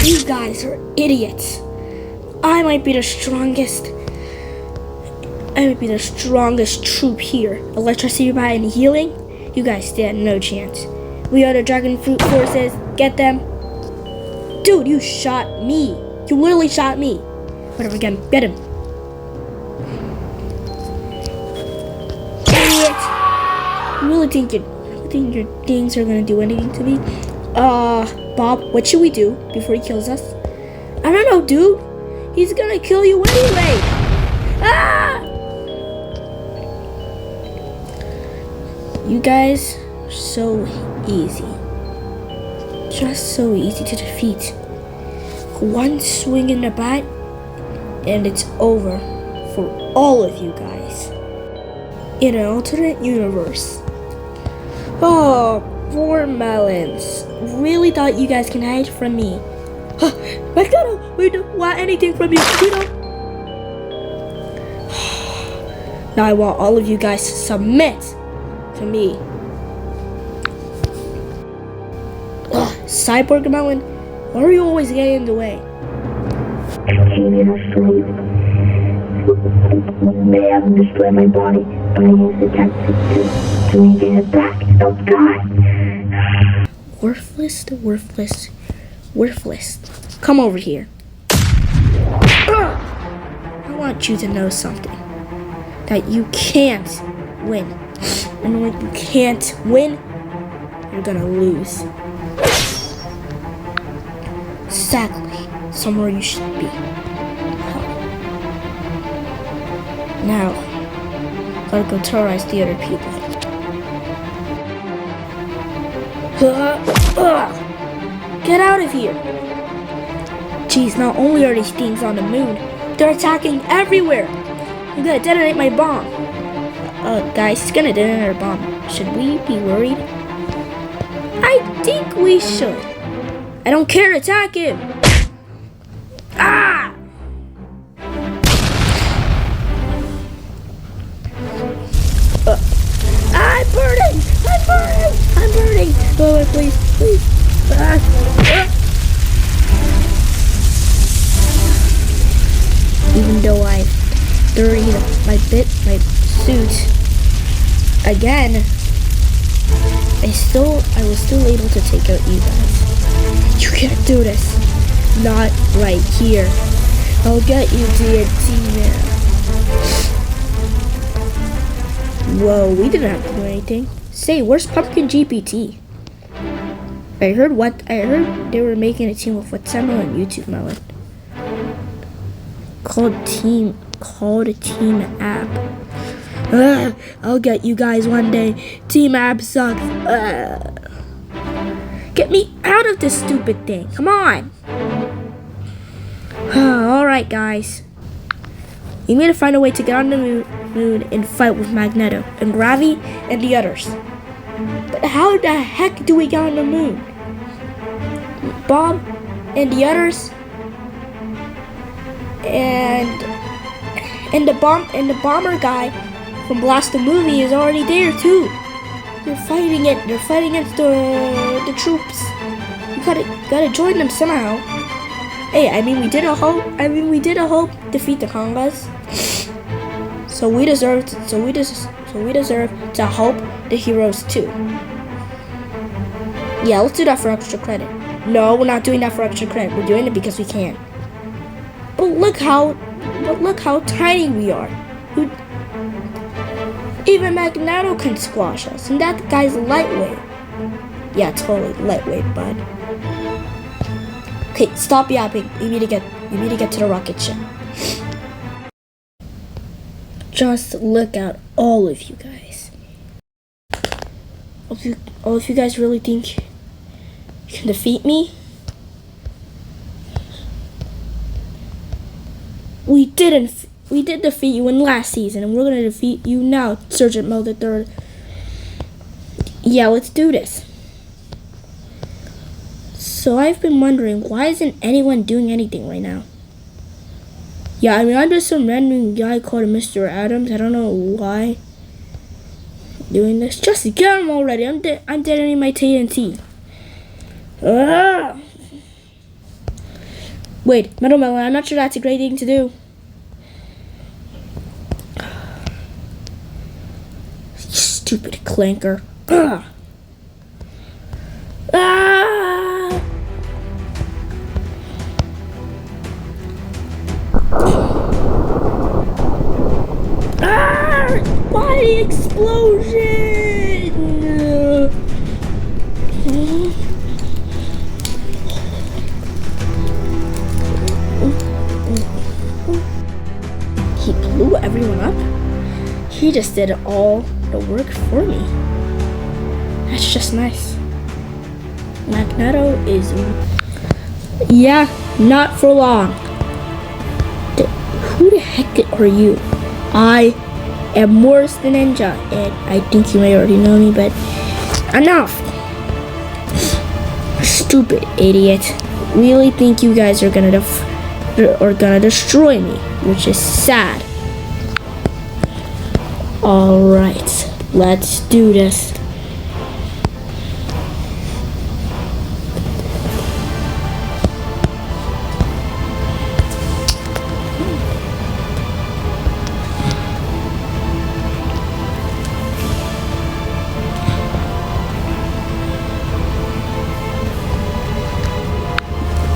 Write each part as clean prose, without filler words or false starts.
You guys are idiots. I might be the strongest. I might be the strongest troop here. Electricity by and healing? You guys stand no chance. We are the Dragon Fruit Forces. Get them. Dude, you shot me. You literally shot me. Whatever, get him. Idiot. You really think your things are gonna do anything to me? Bob, what should we do before he kills us? I don't know, dude. He's gonna kill you anyway. Ah! You guys are so easy. Just so easy to defeat. One swing in the bat, and it's over for all of you guys. In an alternate universe. Oh, poor melons. Really thought you guys can hide from me. McDonald, we don't want anything from you. We don't. Now I want all of you guys to submit to me. Cyborg Melon, why are you always getting in the way? They have destroyed my body, but I used the tech to regain it back. Oh God! Worthless. Come over here. I want you to know something. That you can't win. And when you can't win, you're gonna lose. Exactly. Somewhere you should be. Now, gotta go terrorize the other people. Get out of here! Jeez, not only are these things on the moon, they're attacking everywhere! I'm gonna detonate my bomb. Guys, he's gonna detonate our bomb. Should we be worried? I think we should. I don't care, attack him! Ah! I'm burning! Oh, please. Even though I dirtied my suit again, I was still able to take out you guys. You can't do this. Not right here. I'll get you, TNT man. Whoa, we didn't have to do anything. Say, where's Pumpkin GPT? I heard they were making a team with what's that on YouTube, Melon? Called Team App. I'll get you guys one day. Team App sucks. Get me out of this stupid thing. Come on. Alright, guys. We need to find a way to get on the moon and fight with Magneto and Ravi and the others. But how the heck do we get on the moon? Bob and the others and the bomber guy from Blast the Movie is already there too. They're fighting against the troops. You gotta join them somehow. Hey, we did a whole defeat the Congas. So we deserve to help the heroes too. Yeah, let's do that for extra credit. No, we're not doing that for extra credit. We're doing it because we can. But look how tiny we are. Even Magneto can squash us, and that guy's lightweight. Yeah, totally lightweight, bud. Okay, stop yapping. You need to get to the rocket ship. Just look at all of you guys. All of you guys really think you can defeat me? We did defeat you in last season, and we're gonna defeat you now, Sergeant Mo the Third. Yeah, let's do this. So I've been wondering, why isn't anyone doing anything right now? Yeah, I'm just some random guy called Mr. Adams. I don't know why I'm doing this. Just get him already. I'm detonating my TNT. Wait, Metal Melon, I'm not sure that's a great thing to do. You stupid clanker. Ugh. Ah! Ah! Why the explosion? He blew everyone up? He just did all the work for me. That's just nice. Magneto is... Yeah, not for long. Who the heck are you? I am worse than Ninja, and I think you may already know me, but enough! Stupid idiot. Really think you guys are gonna destroy me, which is sad. Alright, let's do this.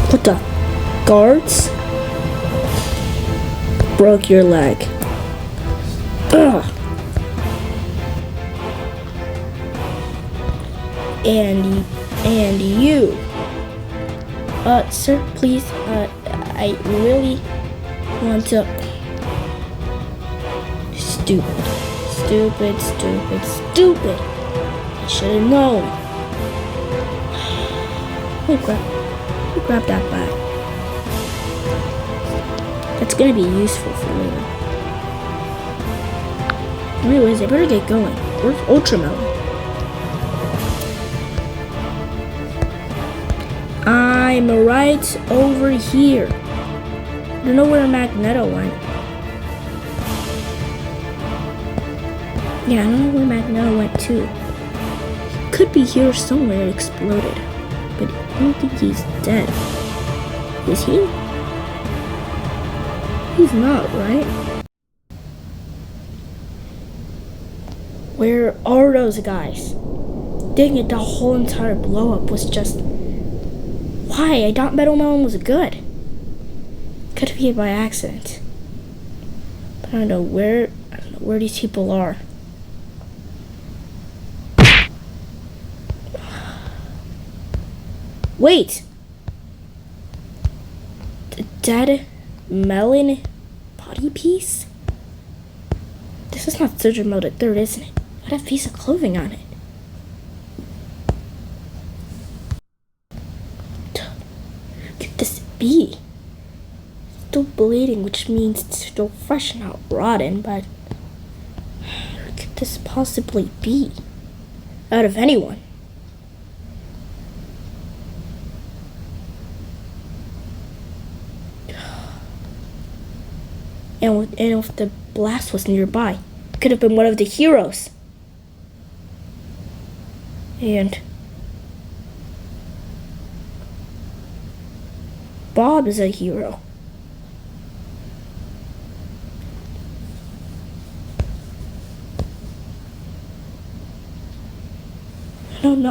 What the? Guards? Broke your leg. Ugh. And you. Sir, please, I really want to... Stupid. I should have known. Who grabbed that bag? That's gonna be useful for later. Anyways, I better get going. Where's Ultramelon? I'm right over here. I don't know where Magneto went. Yeah, I don't know where Magneto went too. He could be here somewhere. It exploded. But I don't think he's dead. Is he? He's not, right? Where are those guys? Dang it, the whole entire blow up was just... Why? I thought Metal Melon was good. Could be by accident. But I don't know where these people are. Wait! The dead melon body piece? This is not Surgeon Mode 3rd, isn't it? What a piece of clothing on it. Could this be? Still bleeding, which means it's still fresh, not rotten, but who could this possibly be? Out of anyone. And if the blast was nearby, it could have been one of the heroes. And Bob is a hero. I don't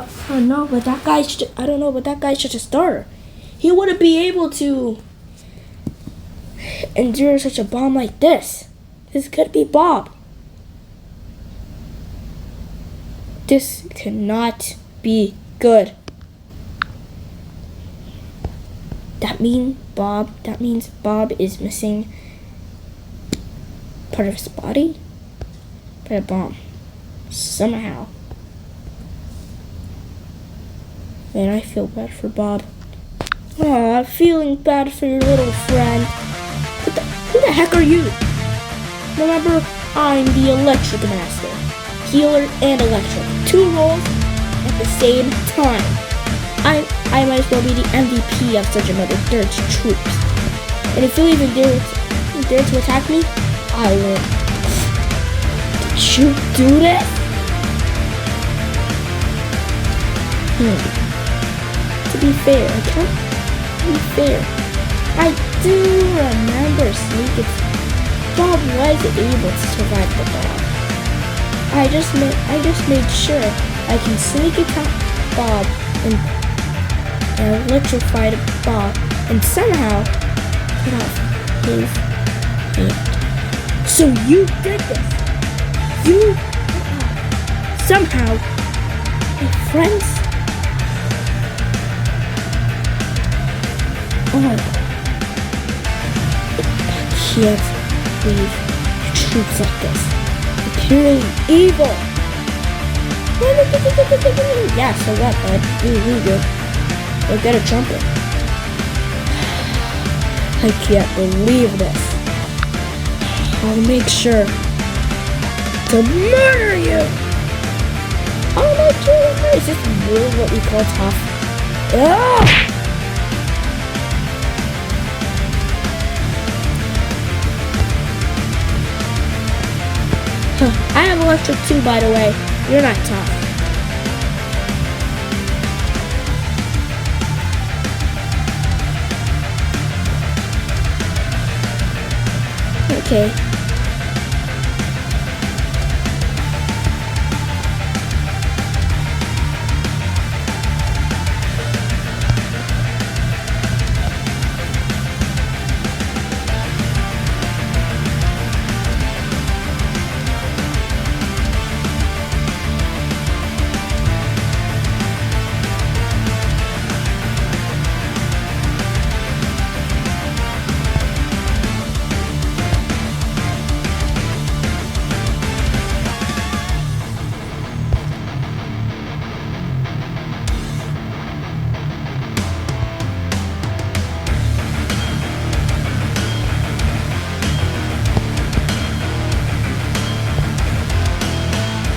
know, but that guy's just a starter. He wouldn't be able to endure such a bomb like this. This could be Bob. This cannot be good. That means Bob is missing part of his body by a bomb. Somehow. Man, I feel bad for Bob. Aw, I'm feeling bad for your little friend. Who the heck are you? Remember, I'm the Electric Master. Healer and Electric. 2 roles at the same time. I might as well be the MVP of such another Dirt's troops. And if you even dare to attack me, I will. Did you do that? To be fair, I can't be fair. I do remember sneaking. Bob was able to survive the bomb. I just made sure I can sneak attack Bob and electrify Bob and somehow cut off his hand. So you did this. You somehow, my friends. Oh, I can't believe troops like this. They're purely evil. Yeah, so what, bud? We good. We'll get a trumpet. I can't believe this. I'll make sure to murder you. Oh my God! Is this really what we call tough? Ah! I have electric too, by the way. You're not tough. Okay.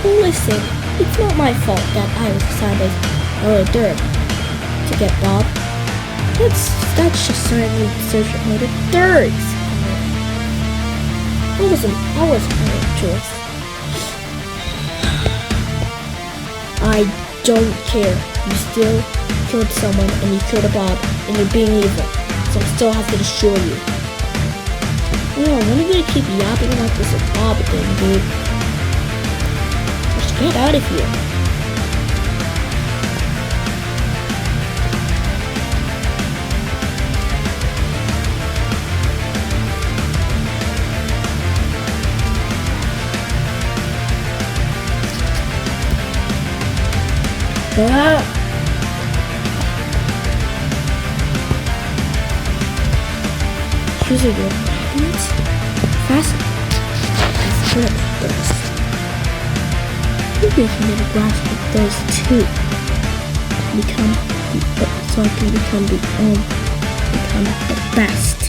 Listen, it's not my fault that I was assigned as third to get Bob. That's just certainly decision by the thirds. I wasn't my choice. I don't care. You still killed someone and you killed a Bob and you're being evil. So I still have to destroy you. Oh, when are you gonna keep yapping about this Bob thing, dude? Get out of here. These are your magnets? That's good. Maybe I can get a grasp of those too. So I can become the best.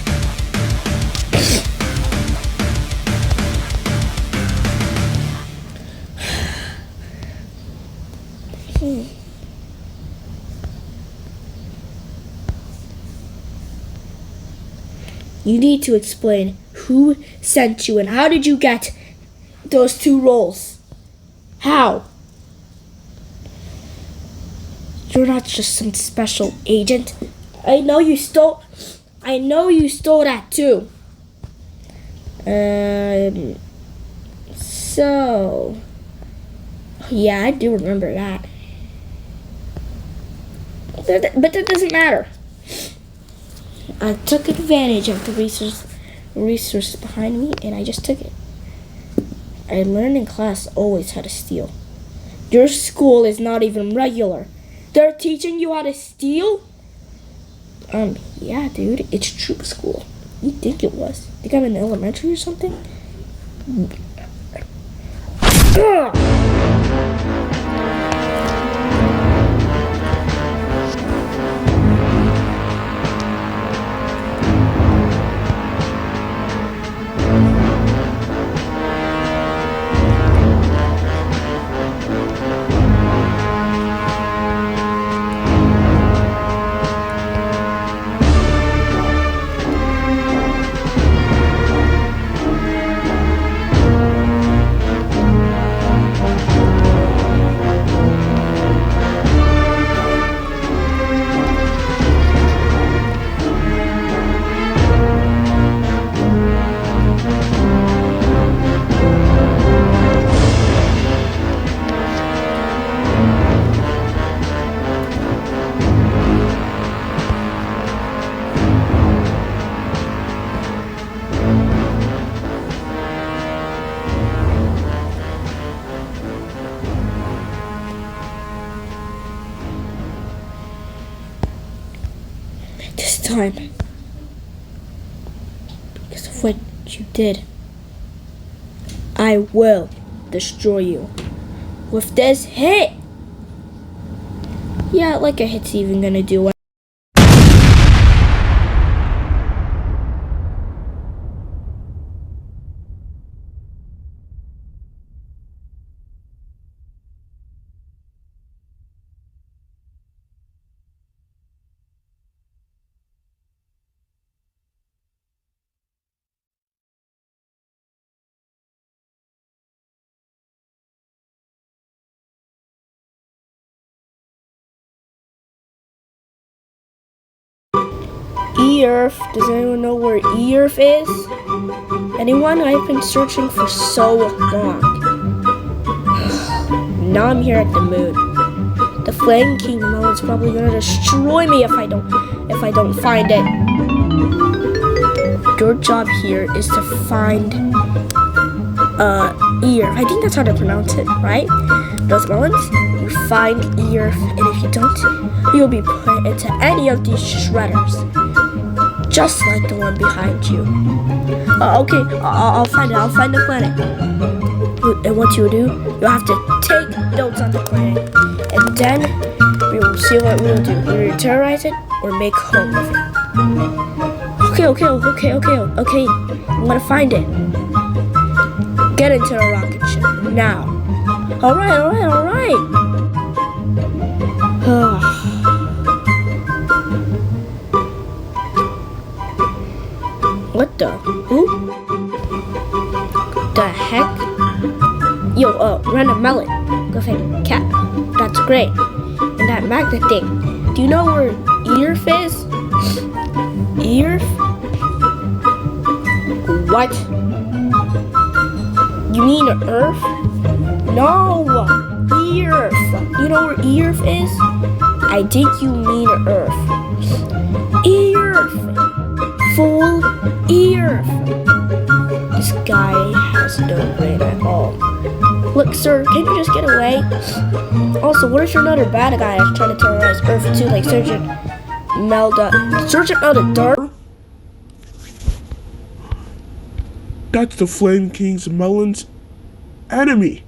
You need to explain who sent you and how did you get those 2 roles? How? You're not just some special agent. I know you stole that too. So yeah, I do remember that. But that doesn't matter. I took advantage of the resource behind me and I just took it. I learned in class always how to steal. Your school is not even regular. They're teaching you how to steal? Yeah, dude, it's troop school. You think it was? Think I'm in elementary or something? time. Because of what you did, I will destroy you. With this hit! Yeah, like a hit's even gonna do it. E-Earth. Does anyone know where E-Earth is? Anyone? I've been searching for so long. Now I'm here at the moon. The Flame King is probably gonna destroy me if I don't find it. Your job here is to find E-Earth. I think that's how to pronounce it, right? Those melons. You find E-Earth, and if you don't, you'll be put into any of these shredders. Just like the one behind you. Okay, I'll find it. I'll find the planet. And what you do, you'll have to take notes on the planet. And then we will see what we will do. We will terrorize it or make home with it. Okay. I'm gonna find it. Get into the rocket ship now. Alright. What the? Who? The heck? Yo, random melon. Go ahead, cat. That's great. And that magnet thing. Do you know where E-Earth is? E-Earth? What? You mean Earth? No! E-Earth. You know where E-Earth is? I think you mean Earth. E-Earth! Full E-Earth! This guy has no brain at all. Look, sir, can you just get away? Also, what if you're not a bad guy that's trying to terrorize Earth too, like Sergeant Melda? That's the Flame King's Melon's enemy.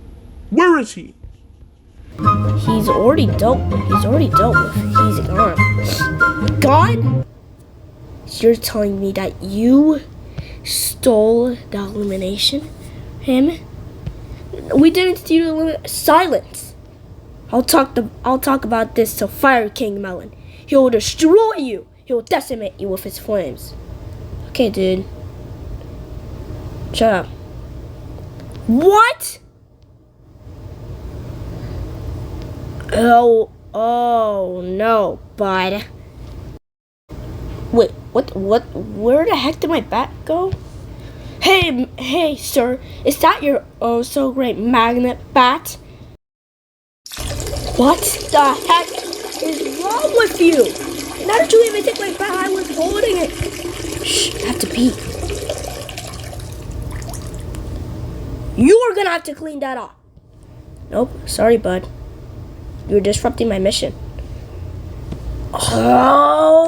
Where is he? He's already dealt with. He's gone. Gone? You're telling me that you stole the illumination? Him? We didn't steal the illumination. Silence! I'll talk about this to Fire King Melon. He will destroy you. He will decimate you with his flames. Okay, dude. Shut up. What? Oh no, bud. Wait, what? Where the heck did my bat go? Hey, sir, is that your oh so great magnet bat? What the heck is wrong with you? And how did you even take my bat? I was holding it. Shh, I have to pee. You are gonna have to clean that off. Nope, sorry, bud. You're disrupting my mission. Oh!